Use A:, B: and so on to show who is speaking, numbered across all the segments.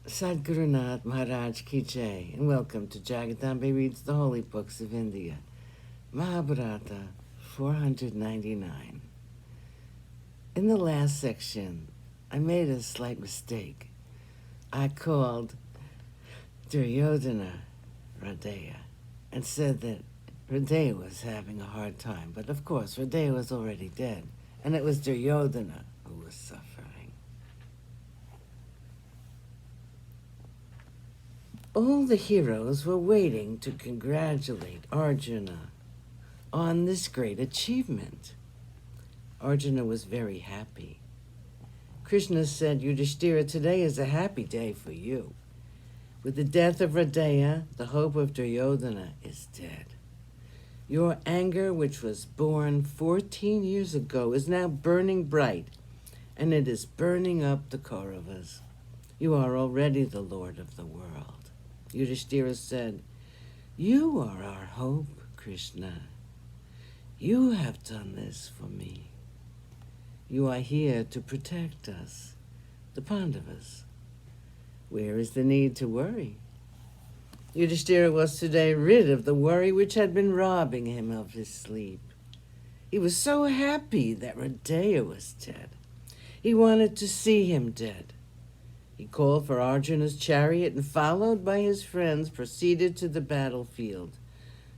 A: Sadgurunath Maharaj Ki Jai, and welcome to Jagadambe Reads the Holy Books of India. Mahabharata 499. In the last section, I made a slight mistake. I called Duryodhana Hridaya and said that Hridaya was having a hard time, but of course Hridaya was already dead, and it was Duryodhana who was suffering. All the heroes were waiting to congratulate Arjuna on this great achievement. Arjuna was very happy. Krishna said, Yudhishthira, today is a happy day for you. With the death of Hridaya, the hope of Duryodhana is dead. Your anger, which was born 14 years ago, is now burning bright, and it is burning up the Kauravas. You are already the Lord of the world. Yudhishthira said, You are our hope, Krishna. You have done this for me. You are here to protect us, the Pandavas. Where is the need to worry? Yudhishthira was today rid of the worry which had been robbing him of his sleep. He was so happy that Hridaya was dead. He wanted to see him dead. He called for Arjuna's chariot and, followed by his friends, proceeded to the battlefield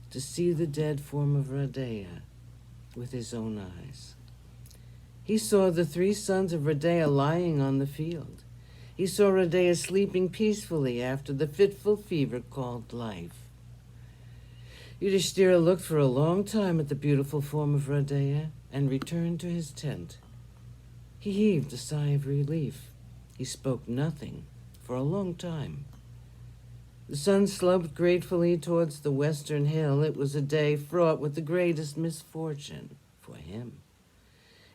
A: to see the dead form of Hridaya with his own eyes. He saw the 3 sons of Hridaya lying on the field. He saw Hridaya sleeping peacefully after the fitful fever called life. Yudhishthira looked for a long time at the beautiful form of Hridaya and returned to his tent. He heaved a sigh of relief. He spoke nothing for a long time. The sun sloped gratefully towards the western hill. It was a day fraught with the greatest misfortune for him.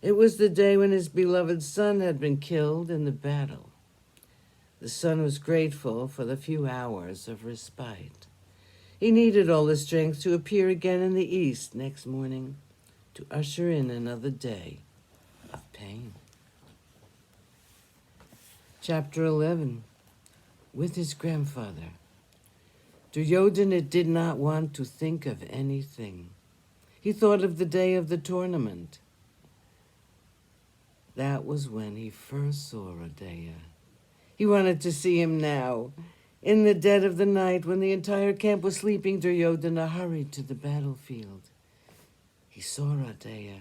A: It was the day when his beloved son had been killed in the battle. The sun was grateful for the few hours of respite. He needed all the strength to appear again in the east next morning, to usher in another day of pain. Chapter 11. With his grandfather. Duryodhana did not want to think of anything. He thought of the day of the tournament. That was when he first saw Hridaya. He wanted to see him now. In the dead of the night, when the entire camp was sleeping, Duryodhana hurried to the battlefield. He saw Hridaya.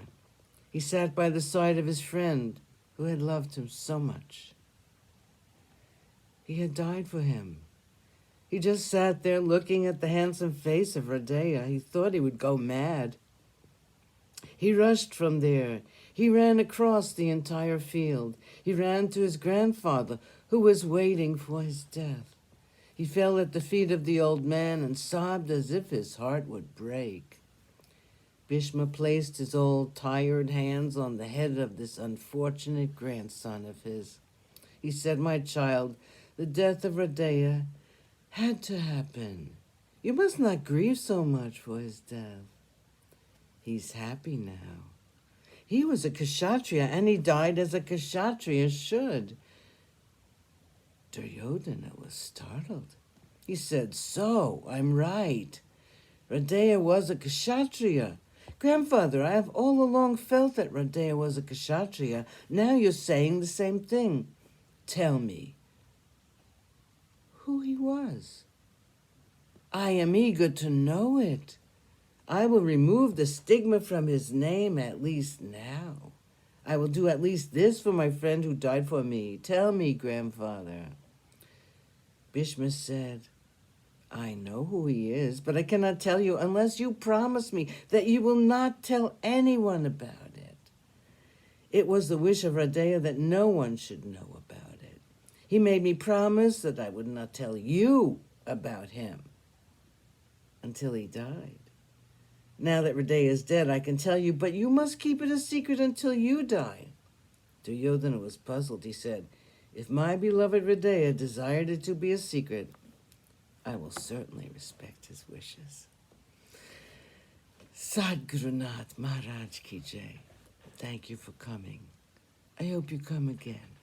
A: He sat by the side of his friend who had loved him so much. He had died for him. He just sat there looking at the handsome face of Hridaya. He thought he would go mad. He rushed from there. He ran across the entire field. He ran to his grandfather, who was waiting for his death. He fell at the feet of the old man and sobbed as if his heart would break. Bhishma placed his old, tired hands on the head of this unfortunate grandson of his. He said, My child, the death of Hridaya had to happen. You must not grieve so much for his death. He's happy now. He was a Kshatriya, and he died as a Kshatriya should. Duryodhana was startled. He said, So, I'm right. Hridaya was a Kshatriya. Grandfather, I have all along felt that Hridaya was a Kshatriya. Now you're saying the same thing. Tell me who he was. I am eager to know it. I will remove the stigma from his name, at least now. I will do at least this for my friend who died for me. Tell me, grandfather. Bhishma said, I know who he is, but I cannot tell you unless you promise me that you will not tell anyone about it. It was the wish of Hridaya that no one should know about it. He made me promise that I would not tell you about him until he died. Now that Hridaya is dead, I can tell you, but you must keep it a secret until you die. Duryodhana was puzzled. He said, If my beloved Hridaya desired it to be a secret, I will certainly respect his wishes. Sadgurunath Maharaj Ki Jai. Thank you for coming. I hope you come again.